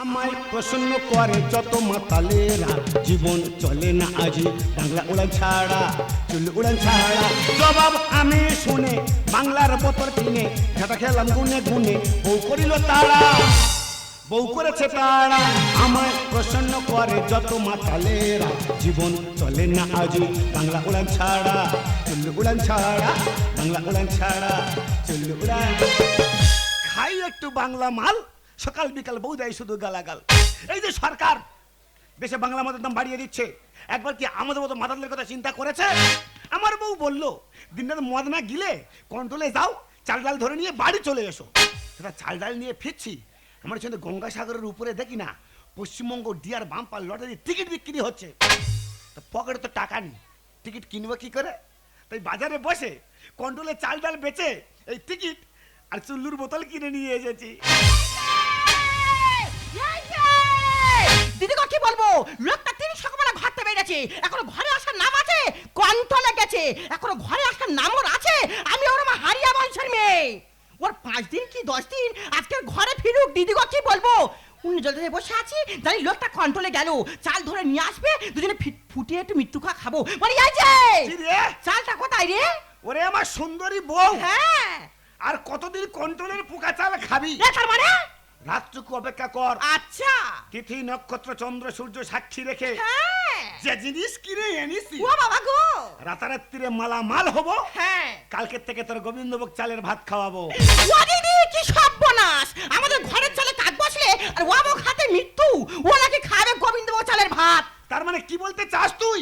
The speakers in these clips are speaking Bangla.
আমায় প্রসন্ন করে যত মাতালেরা, জীবন চলে না আজি বাংলা উড়ান ছাড়া, চুল উড়ান ছাড়া। জবাব আমি শুনে বাংলার বোতল কিনে ঘাটা খেলাম গুনে গুনে, বউ করিল তারা, বউ করেছে তারা। আমায় প্রসন্ন করে যত মাতালেরা, জীবন চলে না আজি বাংলা উড়ান ছাড়া, চুল উড়ান ছাড়া, বাংলা উড়ান ছাড়া, চুল উড়ান। খাই একটু বাংলা মাল, সকাল বিকাল বউ দেয় শুধু গালাগাল। এই যে সরকার দেশে বাংলা মদের দাম বাড়িয়ে দিচ্ছে, একবার কি আমাদের মতো মাতালের কথা চিন্তা করেছে? আমার বউ বললো দিনটা মদ না গিলে কন্ট্রোলে যাও, চাল ডাল ধরে নিয়ে বাড়ি চলে এসো। সেটা চাল ডাল নিয়ে ফিরছি, আমার সঙ্গে গঙ্গাসাগরের উপরে দেখি না Paschimbanga dear bumper lottery ticket বিক্রি হচ্ছে। তো পকেটে তো টাকা নেই, টিকিট কিনবো কি করে? তাই বাজারে বসে কন্ট্রোলে চাল ডাল বেচে এই টিকিট আর চুল্লুর বোতল কিনে নিয়ে এসেছি। দিদি কি বলবো, লোকটা 3 সকালবেলা ঘরতে বেরিয়েছে, এখনো ঘরে আসার নাম আছে? কন্ট্রোলে গেছে, এখনো ঘরে আসার নামও আছে? আমি ওর মা হারিয়া বংশের মেয়ে, ওর 5 দিন কি 10 দিন আজকে ঘরে ফিরুক। দিদি কি বলবো, উনি জলদি বসে আছি, জানি লোকটা কন্ট্রোলে গেল, চাল ধরে নিয়ে আসবে, দুজনে ফুটিয়ে একটু মৃত্যু খা খাবো। মানে এই যে চালটা কোথায় রে? ওরে আমার সুন্দরী বউ, হ্যাঁ আর কতদিন কন্ট্রোলের পোকা চাল খাবি? তার মানে রাতটুকু অপেক্ষা কর। আচ্ছা, তিথি নক্ষত্র চন্দ্র সূর্য সাক্ষী রেখে হ্যাঁ যে জিনিস কিনে এনেছি, ও বাবা গো, রাতারাত্রিরে মালামাল হবো। হ্যাঁ কালকের থেকে তোর গোবিন্দভোগ চালের ভাত খাওয়াবো। ও দিদি কি সর্বনাশ, আমাদের ঘরের চালে কাক বসলে আর ও বাবা খাতে মৃত্যু, ও নাকি খাবে গোবিন্দভোগ চালের ভাত। তার মানে কি বলতে চাস তুই?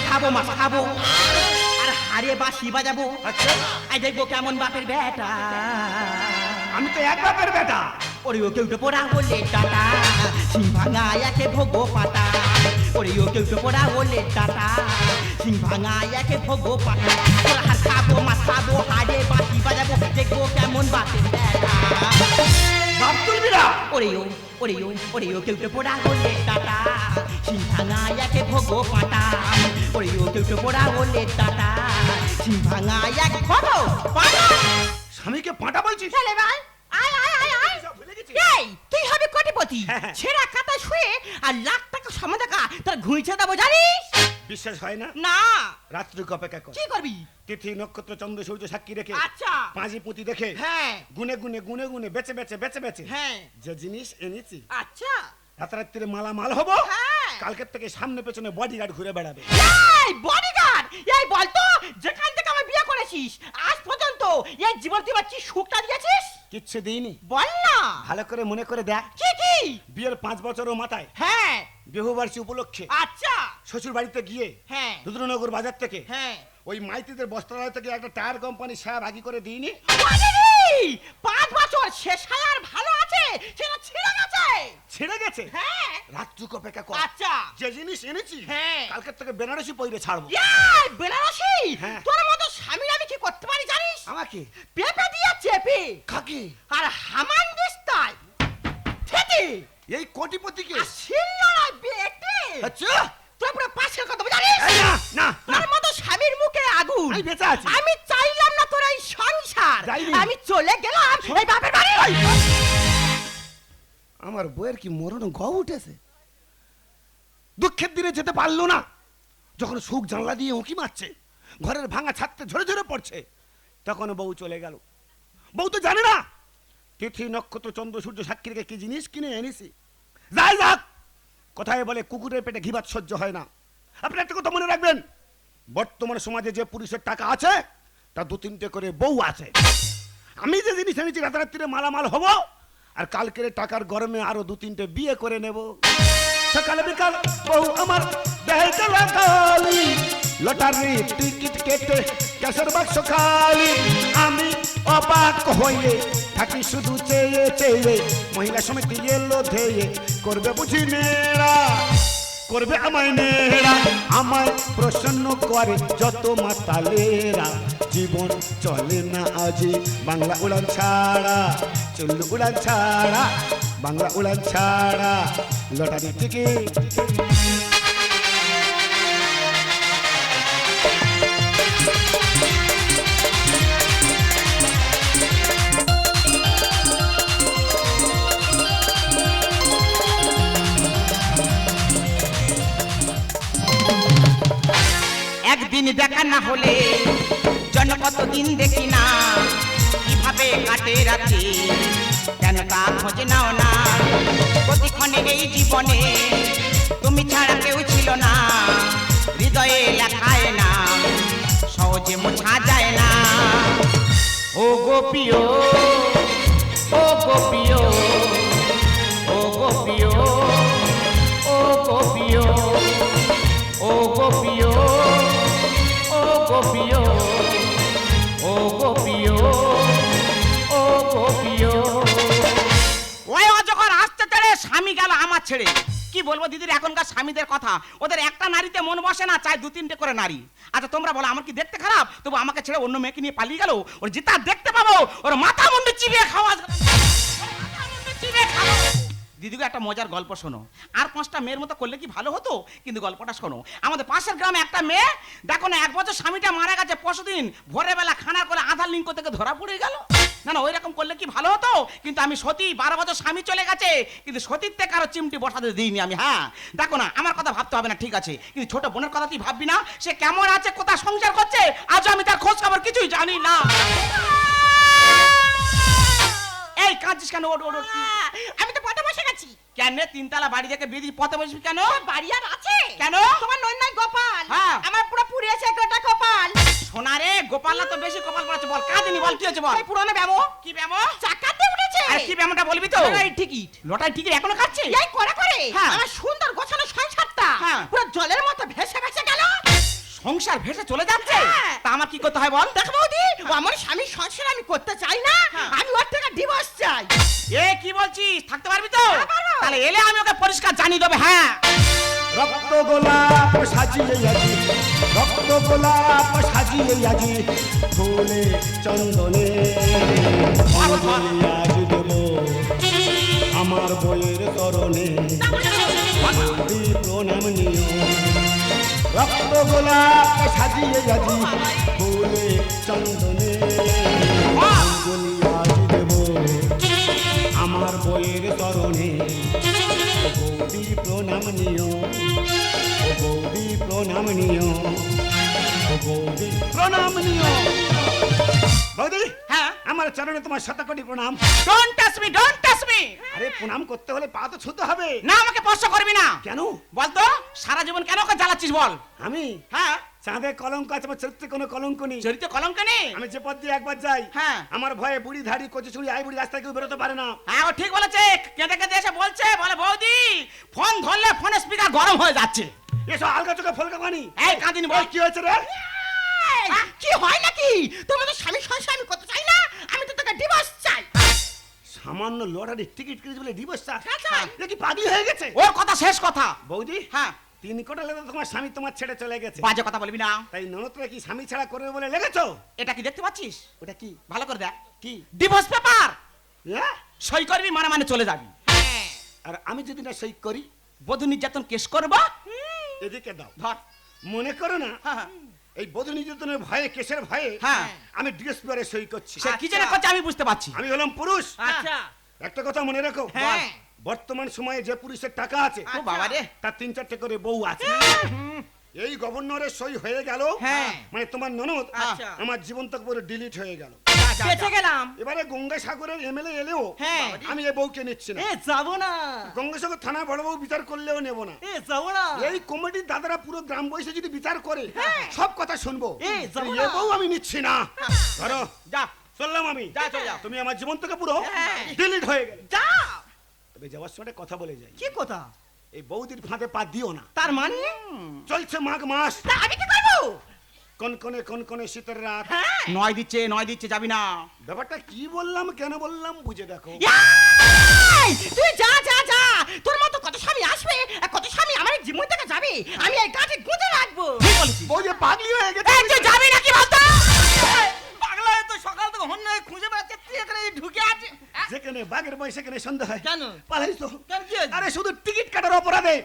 খাবো মাছ খাবো আর হারে বাঁশি বাজাবো। আচ্ছা, আই দেখবো কেমন বাপের বেটা, আমি তো এক বাপের বেটা। ওরে ও কেউ তো পোড়া বলে টাটা, সিং ভাঙা একে ভোগো পাতা। ওরে ও কেউ তো পোড়া বলে টাটা, সিং ভাঙা একে ভোগো পাতা। ওরা হার খাবো মাছ খাবো হারে বাঁশি বাজাবো, দেখবো কেমন বাপের বেটা। বাপ তুলবি না? ওরে ও কেউ তো পোড়া বলে টাটা, সিং ভাঙা একে ভোগো পাতা। ওরে ও কেউ তো পোড়া বলে টাটা, সিং ভাঙা এক ভোগো পাতা। স্বামীকে পাঁটা বলছিস? চলে ভাই, আয় আয় আয় আয়। এই তুই হবে কোটিপতি, ছেঁড়া কাটা শুয়ে আর লাখ টাকা সমাদাকা তোর ঘুইছে দেবো জানিস? বিশ্বাস হয় না? না। রাত্রিকে অপেক্ষা কর। কি করবি? তিথি নক্ষত্র চন্দ্র সূর্য সাক্ষী রেখে, আচ্ছা পাঁজি পুঁতি দেখে, হ্যাঁ গুনে গুনে গুনে গুনে বেচে বেচে বেচে বেচে হ্যাঁ যে জিনিস এনেছি, আচ্ছা রাতারাত্রিরে মালামাল হবো। হ্যাঁ। কালকের থেকে সামনে পেছনে বডিগার্ড ঘুরে বেড়াবে। এই বডিগার্ড, এই বলতো যেখান থেকে আমি বিয়ে করেছিস আজ পর্যন্ত এই জীবন তুই কি সুখটা দিয়েছিস? কিচ্ছু দিইনি। বল না। ভালো করে মনে করে দেখ। কি কি? বিয়ের 5 বছরও মাথায় হ্যাঁ বিবাহবার্ষিকী উপলক্ষে আচ্ছা শ্বশুর বাড়িতে গিয়ে হ্যাঁ রুদ্রনগর বাজার থেকে হ্যাঁ ওই মাইতিদের বস্ত্রালয় থেকে একটা টায়ার কোম্পানি সায়া ভাগি করে দিইনি। 5 বছর শেষ হয় আর ভালো আছে, সেটা ছিঁড়ে গেছে। ছেড়ে গেছে? হ্যাঁ রাতটুকু অপেক্ষা কর। আচ্ছা যে জিনিস এনেছি হ্যাঁ কালকের থেকে বেনারসি পইরে ছাড়বো। এই বেনারসি, হ্যাঁ। তোর মতো স্বামী আমি কি করতে পারি জানিস? আমাকে পেঁপে দিয়ে চেপে কাকে? আর হামান দিস্তায় ঠেকে এই কোটিপতিকে? শিল্লায় বেটে আচ্ছা তোর পুরো পাশের কথা জানিস? এই না না তোর মতো স্বামীর মুখে আগুন। আমি বেঁচে আছি। আমি চাইলাম না তোর এই সংসার, যাইনি। আমি চলে গেলাম এই বাপের বাড়ি। আমার বউয়ের কি মরণ গও উঠেছে। দুঃখের দিনে যেতে পারলো না, যখন সুখ জানলা দিয়ে উঁকি মারছে, ঘরের ভাঙা ছাদতে ঝরে ঝরে পড়ছে, তখন বউ চলে গেল। বউ তো জানে না তিথি নক্ষত্র চন্দ্র সূর্য সাক্ষী রেখে কি জিনিস কিনে এনেছি। যাই যাক, কোথায় বলে কুকুরের পেটে ঘি ভাত সহ্য হয় না। আপনি একটা কথা মনে রাখবেন, বর্তমান সমাজে যে পুরুষের টাকা আছে তার 2-3টে করে বউ আছে। আমি যে জিনিস এনেছি রাতারাত্রিরে মালামাল হব, আর কালকের টাকার গরমে আরো 2-3টে বিয়ে করে নেব। সকালে বিকাল বউ আমার দেহে জ্বালা কালি, লটারি টিকিট কেটে ক্যাশের বাক্স খালি। আমি অবাক হয়ে থাকি শুধু চেয়ে চেয়ে, মহিলা সমিতি এলো ধেয়ে করবে বুঝি নেড়া, করবে আমায় নেড়া। আমায় প্রসন্ন করে যত মাতালেরা, জীবন চলে না আজি বাংলা উড়ান ছাড়া, চুল উড়ান ছাড়া, বাংলা উড়ান ছাড়া, লটারি টিকিট। একদিন দেখা না হলে জন কতদিন দেখি না, কিভাবে কাটে রাতে কেন তা খোঁজ নাও না। প্রতিক্ষণে এই জীবনে তুমি ছাড়া কেউ ছিল না, হৃদয়ে লেখায় না সহজে মোছা যায় না। ও গোপিও, ও গোপিও, ও গোপিও, ও গোপিও, ও গোপিও, ও গোপিও, ও গোপিও, ও গোপিও। ওই অজগর আসতে তেড়ে স্বামী গেল আমার ছেড়ে। কি বলবো দিদির এখনকার স্বামীদের কথা, ওদের একটা নারীতে মন বসে না, চাই 2-3টে করে নারী। আচ্ছা তোমরা বলো আমার কি দেখতে খারাপ? তবু আমাকে ছেড়ে অন্য মেয়েকে নিয়ে পালিয়ে গেল। ওর যেটা দেখতে পাবো ওর মাথা মুন্ডে চিবিয়ে খাওয়া দিদিকে একটা মজার গল্প শোনো। আর 5টা মেয়ের মতো করলে কি ভালো হতো, কিন্তু গল্পটা শোনো। আমাদের পাশের গ্রামে একটা মেয়ে দেখো না, 1 বছর স্বামীটা মারা গেছে, পরশুদিন ভোরবেলা খানার করে আধার লিঙ্ক থেকে ধরা পড়ে গেল। না না, ওই রকম করলে কি ভালো হতো, কিন্তু আমি সতী, 12 বছর স্বামী চলে গেছে, কিন্তু সতীত্বে কারো চিমটি বসাতে দিইনি আমি। হ্যাঁ দেখো না, আমার কথা ভাবতে হবে না ঠিক আছে, কিন্তু ছোট বোনের কথা তুই ভাববি না, সে কেমন আছে, কোথায় সংসার করছে, আজ আমি তার খোঁজ খবর কিছুই জানি না। এই কাঁদছিস কেন? ওঠ ওঠ ওঠ। আমি তো পথে বসে গেছি। কেন 3তলা বাড়ি থেকে বেরিয়ে পথে বসবি কেন? বাড়ি আর আছে কেন? তোমার নন্নাই গোপাল, হ্যাঁ। আমার পুরো পুড়িয়েছে গোটা কপাল। সোনা রে, গোপালরা তো বেশি কপাল পড়াচ্ছে। বল কাঁদিনি, বল কি হয়েছে বল। ওই পুরনো ব্যামো কি ব্যামো? চাকাতে উঠেছে। আরে কি ব্যামোটা বলবি তো? লটারির টিকিট। লটারি টিকিট এখনো খাচ্ছে? এই করে করে হ্যাঁ। আমার সুন্দর গোছানো সংসারটা হ্যাঁ। পুরো জলের মতো ভেসে ভেসে গেল। সংসার ভেসে চলে যাচ্ছে? হ্যাঁ। তা আমার কি করতে হয় বল? দেখো বৌদি, ও আমার স্বামীর সংসার আমি করতে চাই না, হ্যাঁ। আমি ওর থেকে ডিভোর্স চাই। এ কি বলছিস? থাকতে পারবি তো? হ্যাঁ, পারবো। তাহলে এলে আমি ওকে পরিষ্কার জানিয়ে দেবো। হ্যাঁ রক্ত গোলাপ সাজিয়ে আজি, রক্ত গোলাপ সাজিয়ে আজি, ফুলে চন্দনে অঞ্জলি আজ দেব আমার বইয়ের চরণে, বৌদি প্রণাম নিও। রক্ত গোলাপ সাজিয়ে আজি, ফুলে চন্দনে অঞ্জলি আজ দেব আমার বইয়ের চরণে, বৌদি প্রণাম নিও, ও বৌদি প্রণাম নিও, ও বৌদি প্রণাম নিও। বৌদি, হ্যাঁ আমার চরণে তোমার শতকোটি প্রণাম। Don't touch me, don't touch me. আরে প্রণাম করতে হলে পা তো ছুতে হবে। না আমাকে স্পর্শ করবি না। কেন? বল তো, সারা জীবন কেন ওকে জ্বালাচ্ছিস বল? আমি হ্যাঁ চাঁদে কলঙ্ক আছে, আমার চরিত্রে কোনো কলঙ্ক নেই। চরিত্র কলঙ্ক নেই? আমি যে পথ দিয়ে একবার যাই, হ্যাঁ। আমার ভয়ে বুড়ি ধাড়ি কচি চুড়ি আই বুড়ি রাস্তায় কেউ বেরোতে পারে না। হ্যাঁ ও ঠিক বলেছে। কেঁদে কেঁদে এসে বলছে, বলে বৌদি ফোন ধরলে ফোনের স্পিকার গরম হয়ে যাচ্ছে। এসব আলগা চোখে ফলকা পানি। এই কাঁদিনি বল। কি হয়েছে রে? এই, কি হয় নাকি? তোমার তো স্বামীর সংসার আমি করতে চাই না, আমি তো তোকে ডিভোর্স চাই। সামান্য লটারির টিকিট কিনেছি বলে ডিভোর্স চাই? চাই। এ কি পাগলি হয়ে গেছে? ওর কথা শেষ কথা। বৌদি, হ্যাঁ 3 কোটা লেগে তোমার স্বামী তোমার ছেড়ে চলে গেছে, বাজে কথা বলবি না। তাই ননদরা কি স্বামী ছাড়া করবে বলে লেগেছো? এটা কি দেখতে পাচ্ছিস? ওটা কি? ভালো করে দেখ। কি? Divorce paper. হ্যাঁ? সই করবি, মানে মানে চলে যাবি। আর আমি যদি না সই করি? বধূ নির্যাতন কেস করবা। এদিকে দাও। ধর। মনে করো না হ্যাঁ এই বধূ নির্যাতনের ভয়ে, কেসের ভয়ে হ্যাঁ। আমি ডিভোর্স পেপারে সই করছি। সে কি জন্য করছে আমি বুঝতে পারছি। আমি হলাম পুরুষ। আচ্ছা একটা কথা মনে রাখো, হ্যাঁ। বর্তমান সময়ে যে পুরুষের টাকা আছে ও বাবা রে। তার 3-4টে করে বউ আছে। এই গভর্নরের সই হয়ে গেল, হ্যাঁ। মানে তোমার ননদ আচ্ছা। আমার জীবন থেকে পুরো ডিলিট হয়ে গেল। বেঁচে গেলাম। এবারে গঙ্গাসাগরের এমএলএ এলেও হ্যাঁ। আমি এই বউকে নিচ্ছি না। এ যাবো না, গঙ্গাসাগর থানা বড় বউ বিচার করলেও নেব না। এ যাবো না। এই কমিটির দাদারা পুরো গ্রাম বসে যদি বিচার করে সব কথা শুনবো। এই, যাবো এই না। বউ আমি নিচ্ছি না। ধরো যা চললাম আমি। যা, চলে যা। তুমি আমার জীবন থেকে পুরো হ্যাঁ। ডিলিট হয়ে গেল। যা। তবে যাওয়ার সময় একটা কথা বলে যাই, কি কথা? এই বৌদির ফাঁদে পা দিও না। তার মানে চলছে মাঘ মাস, তা আমি কি করবো? কনকনে কনকনে শীতের রাত। হ্যাঁ। 9 দিচ্ছে যাবি না। ব্যাপারটা কি বললাম, কেন বললাম বুঝে দেখো। এই, তুই যা যা যা, তোর মতো কত স্বামী আসবে আর কত স্বামী আমার এই জীবন থেকে যাবে, আমি এই গাছে গুঁজে রাখবো। ঠিক বলেছিস। বউ যে পাগলি হয়ে গেছে। এই তুই যাবি নাকি বলতো? পাগলা তো সকাল থেকে হন্য খুঁজে বেড়াচ্ছে, তুই এখানে ঢুকে আছে। যেখানে বাঘের বই সেখানে সন্ধ্যা হয়। কেন? পালাই তো। কেন কি হয়েছে? আরে শুধু টিকিট কাটার অপরাধে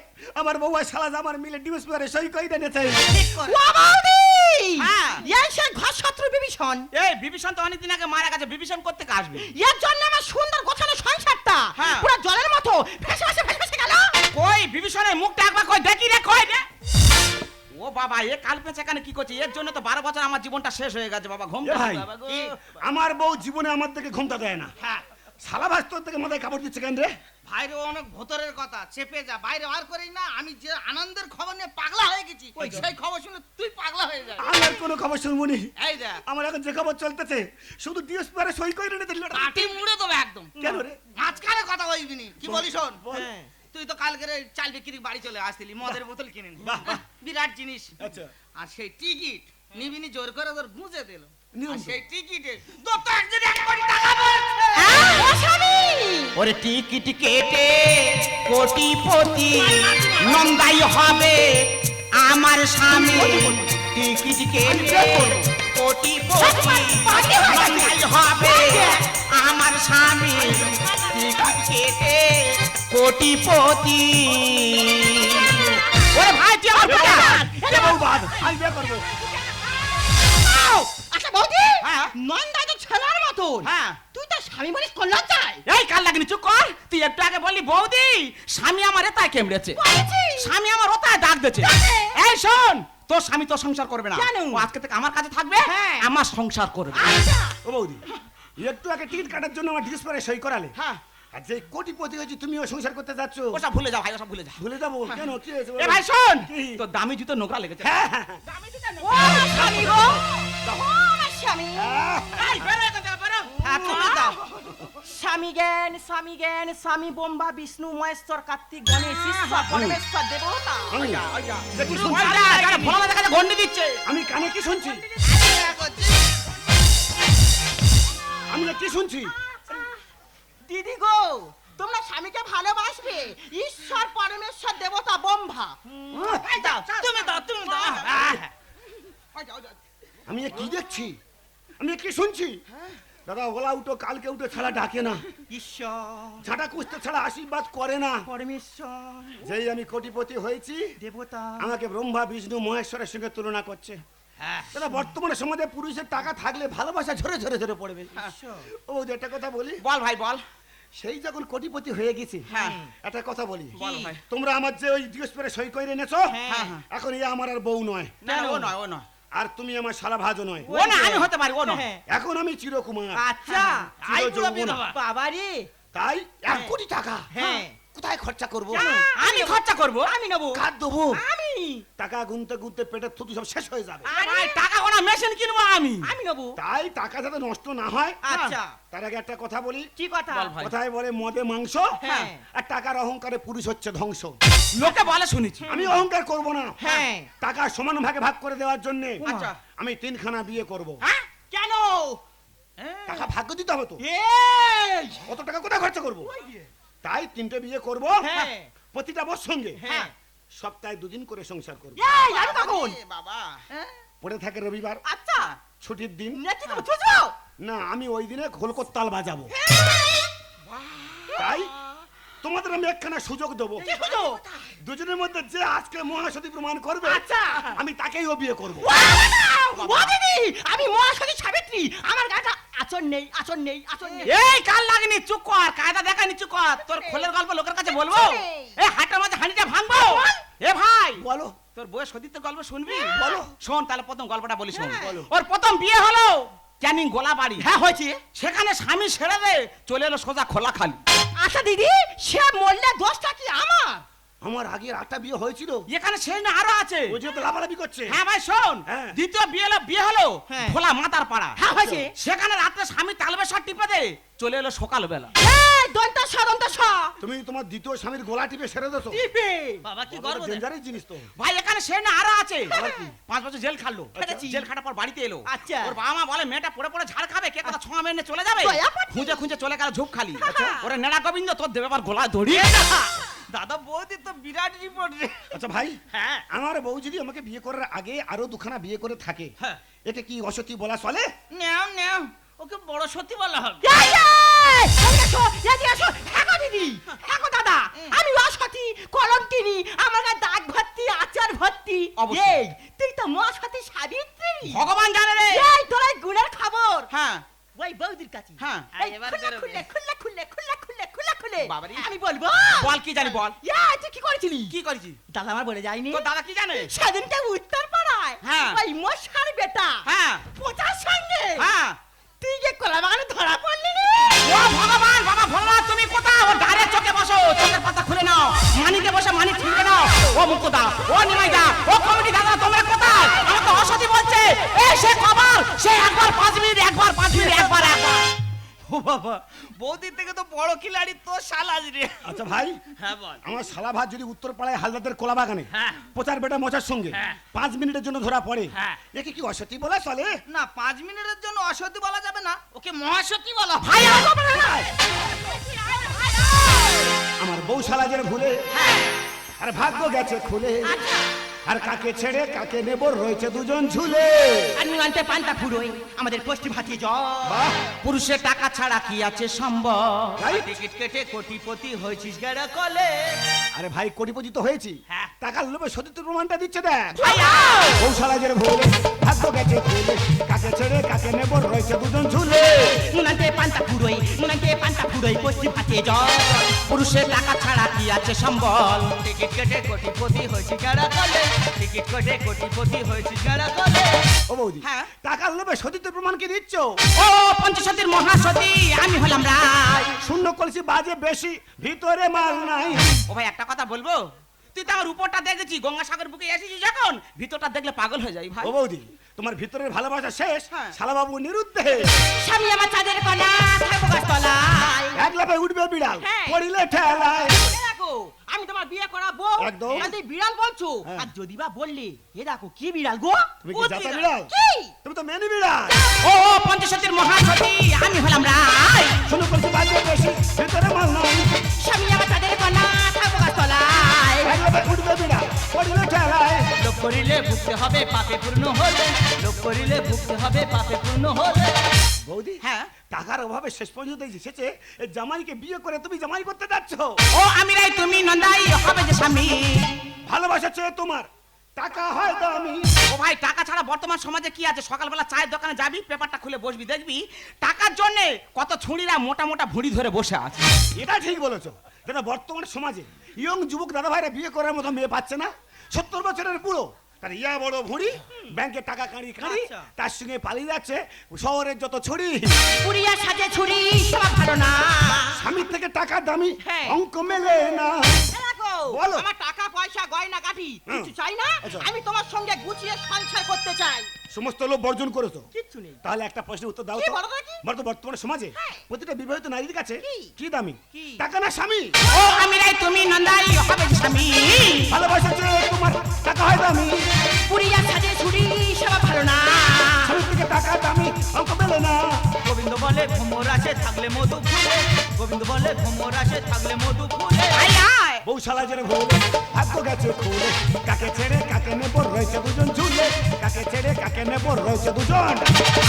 আমার বউ আর শালা আমার মিলে ডিভোর্স পেপারে সই করে দিয়েছে। ও বৌদি! হ্যাঁ। এই সেই ঘর শত্রু বিভীষণ। এই বিভীষণ তো অনেকদিন আগে মারা গেছে, বিভীষণ করতে আসবে। এর জন্য আমার সুন্দর গোছানো সংসারটা হ্যাঁ। পুরো জলের মতো ভেসে ভেসে ভেসে ভেসে গেল। কই বিভীষণের মুখটা একবার কই দেখি রে, কই রে। ও ও বাবা এ কাল পেঁচে এখানে কি করছে? এর জন্য তো 12 বছর আমার জীবনটা শেষ হয়ে গেছে বাবা। ঘুম এ ভাই, বাবা গো। আমার বউ জীবনে আমার থেকে ঘুমটা দেয় না। হ্যাঁ শালা ভাস তোর থেকে মাথায় কাপড় দিচ্ছে কেন রে? ভাইরে অনেক ভোতরের কথা, চেপে যা, বাইরে আর করিস না। আমি যে আনন্দের খবর নিয়ে পাগলা হয়ে গেছি, সেই খবর শুনে তুই পাগলা হয়ে যাবি। আমার কোনো খবর শুনবনি। এই দেখ, আমার এখন যে খবর চলতেছে শুধু দিস পারে সই করে রেখে দিল। কাটি মুড়ে দেবো একদম। কেন রে? মাঝখানে কথা বলবি নি, কি বলিস শোন। বল। তুই তো কালকে চাল বিক্রি বাড়ি চলে আসছিলি, মদের বোতল কিনে নিলি। বাহ, বাহ। বিরাট জিনিস। আচ্ছা। আর সেই টিকিট নিবিনি জোর করে তোর গুঁজে দিল। নিয়ম আর তো। সেই টিকিটে তোর তো একদিন 1 কোটি টাকা বলছে। ও স্বামী ওরে টিকিট কেটে কোটিপতি নন্দাই হবে আমার স্বামী। টিকিট কেটে কোটিপতি নন্দাই হবে আমার স্বামী। টিকিট কেটে কোটিপতি। ওরে ভাই তুই আমার এ পিতা। বউ বাদ, আমি বিয়ে করবো। আচ্ছা বৌদি, হ্যাঁ। নন্দাই তো ছেলের মতন, হ্যাঁ। তুই তো স্বামী বলিস কোন লজ্জায়? এই কাল লাগিনি চুপ কর। তুই একটু আগে বললি বৌদি স্বামী আমার এটাই কেমড়েছে। বলেছিস? স্বামী আমার ওটাই ডাক দিয়েছে। ডাকে? এই শোন, তোর স্বামী তো সংসার করবে না। কেন? ও আজকে থেকে আমার কাছে থাকবে, হ্যাঁ। আমার সংসার করবে। আচ্ছা ও বৌদি, একটু আগে টিকিট কাটার জন্য আমার ডিস পারে সই করালে। হ্যাঁ। আর যে কোটিপতি হয়েছি তুমিও সংসার করতে যাচ্ছ। ওসব ভুলে যাও ভাই, ওসব ভুলে যাও। ভুলে যাবো কেন? কি হয়েছে এ ভাই শোন, কি? তোর দামি জুতো নোংরা লেগেছে। হ্যাঁ, হ্যাঁ, হ্যাঁ। ও আমার স্বামী গো, ও আমার স্বামী। এই বেরো এখান থেকে, বেরো। হ্যাঁ, তুমি দাও। স্বামী জ্ঞান, স্বামী জ্ঞান, স্বামী ব্রহ্মা বিষ্ণু মহেশ্বর কার্তিক গণেশ ঈশ্বর পরমেশ্বর দেবতা। আমি দেখি শুনছি। ওই দেখ, এখানে ভোলা দেখা যায় গন্ডি দিচ্ছে। আমি কানে কি শুনছি? আমি কি শুনছি? দিদি গো, তোমরা স্বামীকে ভালোবাসবে, ঈশ্বর পরমেশ্বর দেবতা ব্রহ্মা। এই দাও, তুমি দাও, তুমি দাও। হ্যাঁ। আমি এ কি দেখছি? আমি এ কি শুনছি? দাদা ওলা উঠো, কালকে উঠো ছাড়া ডাকে না, ঈশ্বর ঝাঁটা কুস্তে ছাড়া আশীর্বাদ করে না। পরমেশ্বর যেই আমি কোটিপতি হয়েছি দেবতা। আমাকে ব্রহ্মা বিষ্ণু মহেশ্বরের সঙ্গে তুলনা করছে। দাদা বর্তমানে সমাজে পুরুষের টাকা থাকলে ভালোবাসা ঝরে ঝরে ঝরে পড়বে। ঈশ্বর। ও যে একটা কথা বলি, বল ভাই বল। সেই যখন কোটিপতি হয়ে গেছি, হ্যাঁ। একটা কথা বলি, বল ভাই। তোমরা আমার যে ওই দিবস পরে সই করে এনেছো, হ্যাঁ। এখন এ আমার আর বউ নয়, না না, ও নয়, ও নয়। আর তুমি আমার শালা ভাজও নয়। ও না, আমি হতে পারি, ও নয়। হ্যাঁ। এখন আমি চিরকুমার, আচ্ছা চিরযৌবন। বাবারে, তাই 1 কোটি টাকা হ্যাঁ। কোথায় খরচা করবো? আমি খরচা করবো। আমি নেবো। কার দেবো? আমি টাকা গুনতে গুনতে পেটের থুতু সব শেষ হয়ে যাবে। ভাই টাকা গোনা মেশিন কিনবো আমি। আমি নেবো। তাই টাকা যাতে নষ্ট না হয়, আচ্ছা তার আগে একটা কথা বলি। কি কথা? বল ভাই। কথায় বলে মদে মাংস, হ্যাঁ। আর টাকার অহংকারে পুরুষ হচ্ছে ধ্বংস। লোকে বলে শুনেছি। আমি অহংকার করব না, হ্যাঁ। টাকা সমান ভাগে ভাগ করে দেওয়ার জন্য আচ্ছা। আমি 3খানা বিয়ে করব। হ্যাঁ? কেন? টাকা ভাগ্য দিতে হবে তো, এই কত টাকা কোথায় খরচা করব? তাই 3টে বিয়ে করব, হ্যাঁ। প্রতিটা বর সঙ্গে হ্যাঁ। সপ্তাহে 2 দিন করে সংসার করব। এই আমি কখন? এ বাবা, পড়ে থাকে রবিবার আচ্ছা ছুটির দিন, নেচে দেবো ছুঁচো। না আমি ওই দিনে খোলকোর তাল বাজাবো। তাই তোমাদের আমি একখানা সুযোগ দেবো, কি সুযোগ? দুজনের মধ্যে যে আজকে মহাসতী প্রমাণ করবে আচ্ছা। আমি তাকেই ও বিয়ে করব। ও দিদি, আমি মহাসতী সাবিত্রী, আমার গাটা আচর নেই, আচর নেই, আচর নেই। এই কাল লাগেনি, চুপ কর। কায়দা দেখানি, চুপ কর। তোর খোলের গল্প লোকের কাছে বলবো? এই হাটের মাঝে হাঁড়িটা ভাঙবো? এ ভাই, বলো তোর বউয়ের সতীত্বের গল্প শুনবি? বলো। শোন তাহলে প্রথম গল্পটা বলি শোন। বলো। ওর প্রথম বিয়ে হলো ক্যানিং গোলাবাড়ি। হ্যাঁ হয়েছে। সেখানে স্বামী ছেড়ে দে চলে এলো সোজা খোলা খালি। আচ্ছা দিদি, সে মরলে দোষটা কি আমার? আমার আগে 8টা বিয়ে হয়েছিল, এখানে সেই না আরো আছে। ও যে তো লাফালাফি করছে। হ্যাঁ ভাই শোন, হ্যাঁ। দ্বিতীয় বিয়ে হলো হ্যাঁ। ভোলা মাতার পাড়া। হ্যাঁ হয়েছে। সেখানে রাত্রে স্বামী তালবেশ্বর টিপে দে চলে এলো সকালবেলা। এই দন্ত স দন্ত স তুমি তোমার দ্বিতীয় স্বামীর গলা টিপে সেরে দেছো। টিপে। বাবা কি গর্ব দেয়। ডেঞ্জারাস জিনিস তো। ভাই এখানে সে না আরো আছে। আবার কি? 5 বছর জেল খাটলো। খেটেছি। জেল খাটার পর বাড়িতে এলো। আচ্ছা। ওর বাবা মা বলে মেয়েটা পড়ে পড়ে ঝাড় খাবে, কে কথা ছোঁয়া মেনে চলে যাবে। দয়া পাচ্ছি। খুঁজে খুঁজে চলে গেল ঝোপ খালি। আচ্ছা। ওরে নেড়া গোবিন্দ তোর দেবে আবার গলায় দড়ি। দাদা বৌদি তো বিরাট রিপোর্ট রে। আচ্ছা ভাই, হ্যাঁ। আমার বউ যদি আমাকে বিয়ে করার আগে আরো 2খানা বিয়ে করে থাকে, হ্যাঁ। এটা কি অসতী বলা চলে? নেও নেও, ওকে বড় সত্যি বলা হবে। এই এই, এদিকে এসো, এদিকে এসো। হ্যাঁ গো দিদি, হ্যাঁ গো দাদা, আমি অসতী, কলঙ্কিনী, আমার গায়ে দাগ ভর্তি, আচার ভর্তি। অবশ্যই। এই, তুই তো মহাসতী সাবিত্রী। ভগবান জানে রে। এই তোর এই গুণের খবর হ্যাঁ ওই বৌদির কাছে। হ্যাঁ। এই এবার খুলে বেরোবে। খুলে খুলে খুলে খুলে খুলে খুলে খুলে বাবারে। আমি বলবো। বল কি জানি বল। এই তুই কি করেছিলি? কি করেছি? দাদা আমার বলে যায়নি? তোর দাদা কি জানে? সেদিনটা উত্তর পাড়ায় হ্যাঁ। ওই মশার বেটা হ্যাঁ পোচার সঙ্গে হ্যাঁ। তুই যে কলা বাগানে ধরা পড়লি রে। ও ভগবান, বাবা ভোলানাথ, তুমি কোথাও? ও ডাইরেক্ট চোখে বসো, চোখের পাতা খুলে নাও, মানিকে বসে মানি ছিঁড়ে নাও। ও মুকুদা, ও নিমাইদা, ও কমিটি দাদা, তোমরা কোথায়? আমাকে অসতী বলছে। এই সে খবর, সে একবার 5 মিনিট, একবার 5 মিনিট, একবার। ও বাবা, বৌদির থেকে তো বড় খিলাড়ি তোর শালাজ রে। আচ্ছা ভাই, হ্যাঁ বল। আমার শালা ভাত যদি উত্তর পাড়ায় হালদারদের কোলা বাগানে হ্যাঁ। পোচার বেটা মোচার সঙ্গে হ্যাঁ। 5 মিনিটের জন্য ধরা পড়ে, হ্যাঁ। একে কি অসতী বলা চলে? না 5 মিনিটের জন্য অসতী বলা যাবে না, ওকে মহাসতী বলা হয়। ভাই আমাকে বলে না। আমার বউ শালাজের ভুলে আর ভাগ্য গেছে খুলে, আর কাকে ছেড়ে কাকে নেব রয়েছে দুজন ঝুলে। আর নুনান্তে পান্তা ফুরোয় আমাদের পোস্টি ভাতি জল। বাহ, পুরুষের টাকা ছাড়া কি আছে সম্ভব? Right? টিকিট কেটে কোটিপতি হয়েছিস গেরা কলে। আরে ভাই কোটিপতি তো হয়েছি, হ্যাঁ। টাকার লোভে সতীত্বের প্রমাণটা দিচ্ছে দেখ। ভাই আও। বউ শালাজের ভুলে ভাগ্য গেছে খুলে, কাকে ছেড়ে কাকে নেব রয়েছে দুজন ঝুলে। নুনান্তে পান্তা ফুরোয় পোস্টি ভাতি জল। পুরুষের টাকা ছাড়া কি আছে সম্বল? টিকিট কেটে কোটিপতি হয়েছিস গেরা কলে। টিকিট কেটে কোটিপতি হয়েছিস গেরা কলে। ও বৌদি, হ্যাঁ। টাকার লোভে সতীত্বের প্রমাণ কি দিচ্ছ? ও পঞ্চসতীর মহাসতী আমি হলাম রায়। শূন্য কলসি বাজে বেশি, ভিতরে মাল নাই। ও ভাই একটা কথা বলবো? তুই তো আমার উপরটা দেখেছি, গঙ্গাসাগর বুকে এসেছিস যখন, ভিতরটা দেখলে পাগল হয়ে যাই ভাই। ও বৌদি, তোমার ভিতরের ভালোবাসা শেষ, হ্যাঁ। শালাবাবু নিরুদ্ধে। স্বামী আমার চাঁদের কণা থাকবো গাছতলায়। এক লাফে উঠবে বিড়াল, হ্যাঁ। পড়িলে ঠেলায়। এ দেখো, আমি তোমার বিয়ে করাবো একদম। আর তুই বিড়াল বলছো। হ্যাঁ। আর যদি বা বললে এ দেখো কি বিড়াল গো? তুমি কি ও জাতা বিড়াল। বিড়াল? কি? তুমি তো মেনি বিড়াল। ও পঞ্চসতীর মহাসতী আমি হলাম রায়। শূন্য কলসি বাজে বেশি, ভিতরে মাল নাই। স্বামী আমার চাঁদের কণা থাকবো গাছতলায়। এক লাফে উঠবে বিড়াল, পড়িলে ঠেলায়। লোক করিলে ভুগতে হবে পাপে পূর্ণ হলে। লোক করিলে ভুগতে হবে পাপে পূর্ণ হলে। বৌদি, হ্যাঁ। টাকার অভাবে শেষ পর্যন্ত এসেছে এই জামাইকে বিয়ে করে তুমি জামাই করতে যাচ্ছ। ও আমি রাই তুমি নন্দাই হবে যে স্বামী। ভালোবাসা চেয়ে তোমার টাকা হয় দামি। ও ভাই, টাকা ছাড়া বর্তমান সমাজে কি আছে? সকালবেলা চায়ের দোকানে যাবি, পেপারটা খুলে বসবি, দেখবি টাকার জন্য কত ছুঁড়িরা মোটা মোটা ভুঁড়ি ধরে বসে আছে। এটা ঠিক বলেছো, কিন্তু বর্তমান সমাজে ইয়ং যুবক দাদা ভাইরা বিয়ে করার মতো মেয়ে পাচ্ছে না। 70 বছরের বুড়ো, তার ইয়া বড় ভুঁড়ি, ব্যাংকে টাকা কাঁড়ি কাঁড়ি, আচ্ছা। তার সঙ্গে পালিয়ে যাচ্ছে শহরের যত ছড়ি। পুরিয়া সাজে ছুরি সব ভালো না। স্বামীর থেকে টাকা দামি, হ্যাঁ। অঙ্ক মেলে না। এ দেখো, বলো। আমার টাকা পয়সা গয়না গাঠি কিছু চাই না। আচ্ছা। আমি তোমার সঙ্গে গুছিয়ে সংসার করতে চাই। সমস্ত লোক বর্জন করেছো, কিচ্ছু নেই। তাহলে একটা প্রশ্নের উত্তর দাও কি তো। বলো তো কি? বলো তো, বর্তমান সমাজে হ্যাঁ। প্রতিটা বিবাহিত নারীর কাছে কি? কি দামি? কি? টাকা না স্বামী? ও আমি রাই তুমি নন্দাই হবে যে স্বামী। ভালোবাসা চেয়ে তোমার টাকা হয় দামি, পুরিয়া সাজে ছুরি সব ভালো না। স্বামীর থেকে টাকা দামি, অঙ্ক মেলে না। গোবিন্দ বলে ভ্রমর আসে থাকলে মধু ফুলে। গোবিন্দ বলে ভ্রমর আসে থাকলে মধু ফুলে। আয় আয়। বউ শালাজের ভুল, ভাগ্য গেছে খুলে, কাকে ছেড়ে কাকে নেব রয়েছে দুজন ঝুলে। কাকে ছেড়ে কাকে নেব রয়েছে দুজন।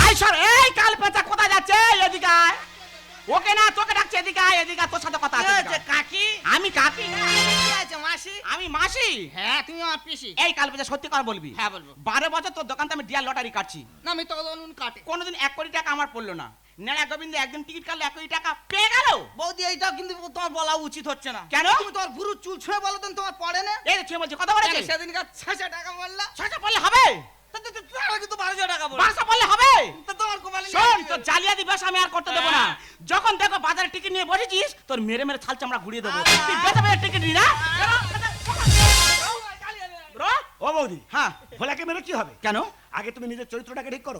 আয় সর, এই কাল পেঁচা কোথায় যাচ্ছে? এদিকে আয়। ওকে না, তোকে ডাকছে, এদিকে আয়, এদিকে আয়, তোর সাথে কথা আছে। এদিকে আয়। কাকি আমি কাকি না, কি আছে মাসি? আমি মাসি। হ্যাঁ তুমি আমার পিসি। এই কাল পেঁচা সত্যি কথা বলবি? হ্যাঁ, বলবো। 12 বছর তোর দোকান আমি ডিয়ার লটারি কাটছি, না আমি তো নুন কাটে। কোনোদিন 1 কোটি টাকা আমার পড়লো না। নেড়া গোবিন্দ একদিন টিকিট কাটলে 1 কোটি টাকা পেয়ে গেল। বৌদি এইটাও কিন্তু তোমার বলা উচিত হচ্ছে না। কেন? তুমি তোমার গুরু চুল ছুঁয়ে বলো তো তোমার পড়ে না। এই তুই বলছিস কথা বলেছিস? সেদিনকার 600 টাকা বললা। 600 পড়লে হবে? তারা কিন্তু 1200 টাকা বললা। 1200 পড়লে হবে? তো তোমার কপালে শোন, নেই। তোর জালিয়াতি ব্যবসা আমি আর করতে দেবো না। যখন দেখো বাজারে টিকিট নিয়ে বসেছিস, তোর মেরে মেরে ছাল চামড়া ঘুরিয়ে দেবো। তুই বেঁচে বেঁচে টিকিট নি না? ব্রো? ও বৌদি, হ্যাঁ। ভোলাকে মেরে কি হবে? কেন? আগে তুমি নিজের চরিত্রটাকে ঠিক করো।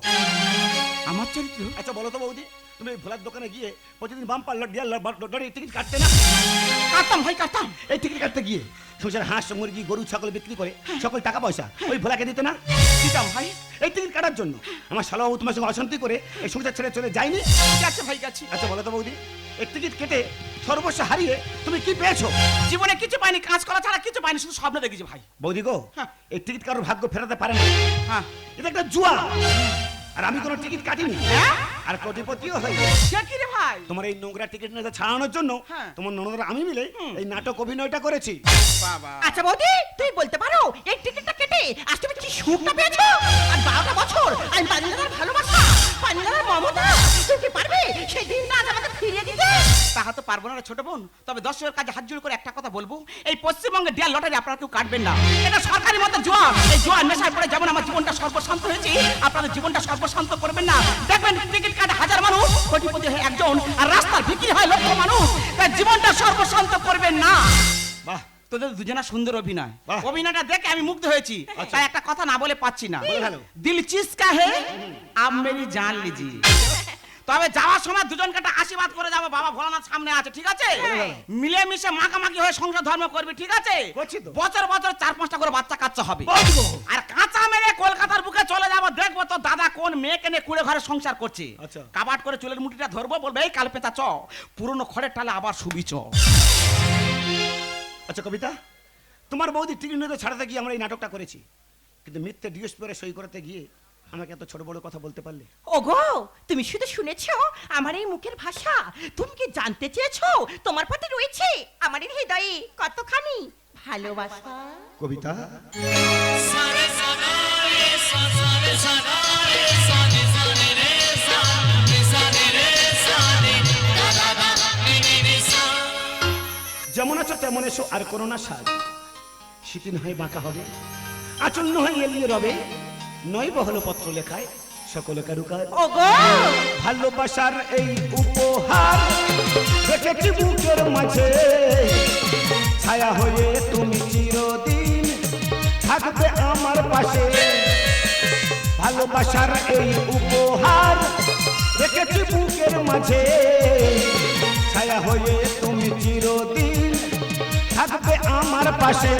আমার চরিত্র? আচ্ছা বলো তো বৌদি, তুমি এই ভোলার দোকানে গিয়ে প্রতিদিন বাম্পার ডিয়ার লটারি টিকিট কাটতে না? কাটতাম ভাই, কাটতাম। এই টিকিট কাটতে গিয়ে সংসার হাঁস মুরগি গরু ছাগল বিক্রি করে সকল টাকা পয়সা ওই ভোলাকে দিতে না? দিতাম ভাই। এই টিকিট কাটার জন্য আমার শালাবাবু তোমার সঙ্গে অশান্তি করে এই সংসার ছেড়ে চলে যায়নি? গেছে ভাই, গেছি। আচ্ছা বলো তো বৌদি, এই টিকিট কেটে সর্বস্ব হারিয়ে তুমি কি পেয়েছো? জীবনে কিছু পাইনি, কাজ করা ছাড়া কিছু পাইনি, শুধু স্বপ্ন দেখেছি ভাই। বৌদি গো, হ্যাঁ। এই টিকিট কারোর ভাগ্য ফেরাতে পারে না। হ্যাঁ। এটা একটা জুয়া, আর আমি কোনো টিকিট কাটিনি, হ্যাঁ? আর কোটিপতিও হই। সে কি রে ভাই? তোমার এই নোংরা টিকিট না ছাড়ানোর জন্য হ্যাঁ। তোমার ননদরা আমি মিলে এই নাটক অভিনয়টা করেছি। বাবা, আচ্ছা বৌদি, তুই বলতে পারো এই টিকিটটা কেটে আজ তুমি কি সুখটা পেয়েছো? আর 12টা বছর আমি পাঞ্জালার ভালোবাসা, পাঞ্জালার মমতা, তুমি কি পারবে সেই দিনটা আজ আমাকে ফিরিয়ে দিতে? তা হয়তো পারবো না রে ছোট বোন, তবে দর্শকের কাছে হাত জোড় করে একটা কথা বলবো, এই পশ্চিমবঙ্গে ডিয়ার লটারি আপনারা কেউ কাটবেন না। এটা সরকারি মতো জোয়ার, এই জোয়ার নেশায় পড়ে যেমন আমার জীবনটা সর্বশান্ত হয়েছে, আপনাদের জীবনটা সর্বশান্ত করবেন না। দেখবেন টিকিট কাটে হাজার মানুষ, কোটিপতি হয় একজন, আর রাস্তার বিক্রি হয় লক্ষ মানুষ। তাই জীবনটা সর্বশান্ত করবেন না। বাহ, তোদের দুজনা সুন্দর অভিনয়, বাহ। অভিনয়টা দেখে আমি মুগ্ধ হয়েছি। তাই একটা কথা না বলে পাচ্ছি না। বলে ফেলো। দিল চিসকা হে আপ মেরি জান লিজিয়ে। তবে যাওয়ার সময় দুজনকে একটা আশীর্বাদ করে যাবো, বাবা ভোলানাথ সামনে আছে, ঠিক আছে? মিলেমিশে মাখামাখি হয়ে সংসার ধর্ম করবি, ঠিক আছে? করছি তো। বছর বছর 4-5টা করে বাচ্চা কাচ্চা হবে। বলবো। আর কাঁচা মেরে কলকাতার বুকে চলে যাবো, দেখবো তো দাদা কোন মেয়েকে নিয়ে কুড়ে ঘরে সংসার করছে। আচ্ছা। কাবাট করে চুলের মুঠিটা ধরবো, বলবে এই কাল পেঁচা চ, পুরনো খড়ের টালে আবার শুবি চ। আচ্ছা কবিতা, তোমার বৌদি টিকিট নিতে ছাড়াতে গিয়ে আমরা এই নাটকটা করেছি, কিন্তু মিথ্যে ডিএস পরে সই করতে গিয়ে আমাকে এত ছোট বড় কথা বলতে পারলে? ওগো, তুমি শুধু শুনেছো আমার এই মুখের ভাষা, তুমি কি জানতে চেয়েছো তোমার প্রতি রয়েছে আমার এই হৃদয়ে কতখানি ভালোবাসা? কবিতা, যেমন আছো তেমন এসো, আর করো না সাজ। শিথিল হয়ে বাঁকা হবে, আচন্ন হয়ে এলিয়ে রবে, নয় বহল পত্র লেখায় সকলে কারুকার। ওগো, ভালোবাসার এই উপহার রেখেছি বুকের মাঝে, ছায়া হয়ে তুমি চিরদিন থাকবে আমার পাশে। ভালোবাসার এই উপহার রেখেছি বুকের মাঝে, ছায়া হয়ে তুমি চিরদিন থাকবে আমার পাশে।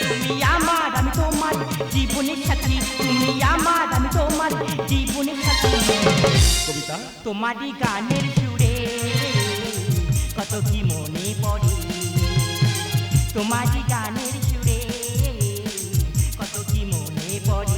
তুমি আমার আমি তোমার জীবনের সাথী, তুমি আমার আমি তোমার জীবনের সাথী। কবিতা, তোমারই গানের সুরে কত কি মনে পড়ে, তোমারই গানের সুরে কত কি মনে পড়ে।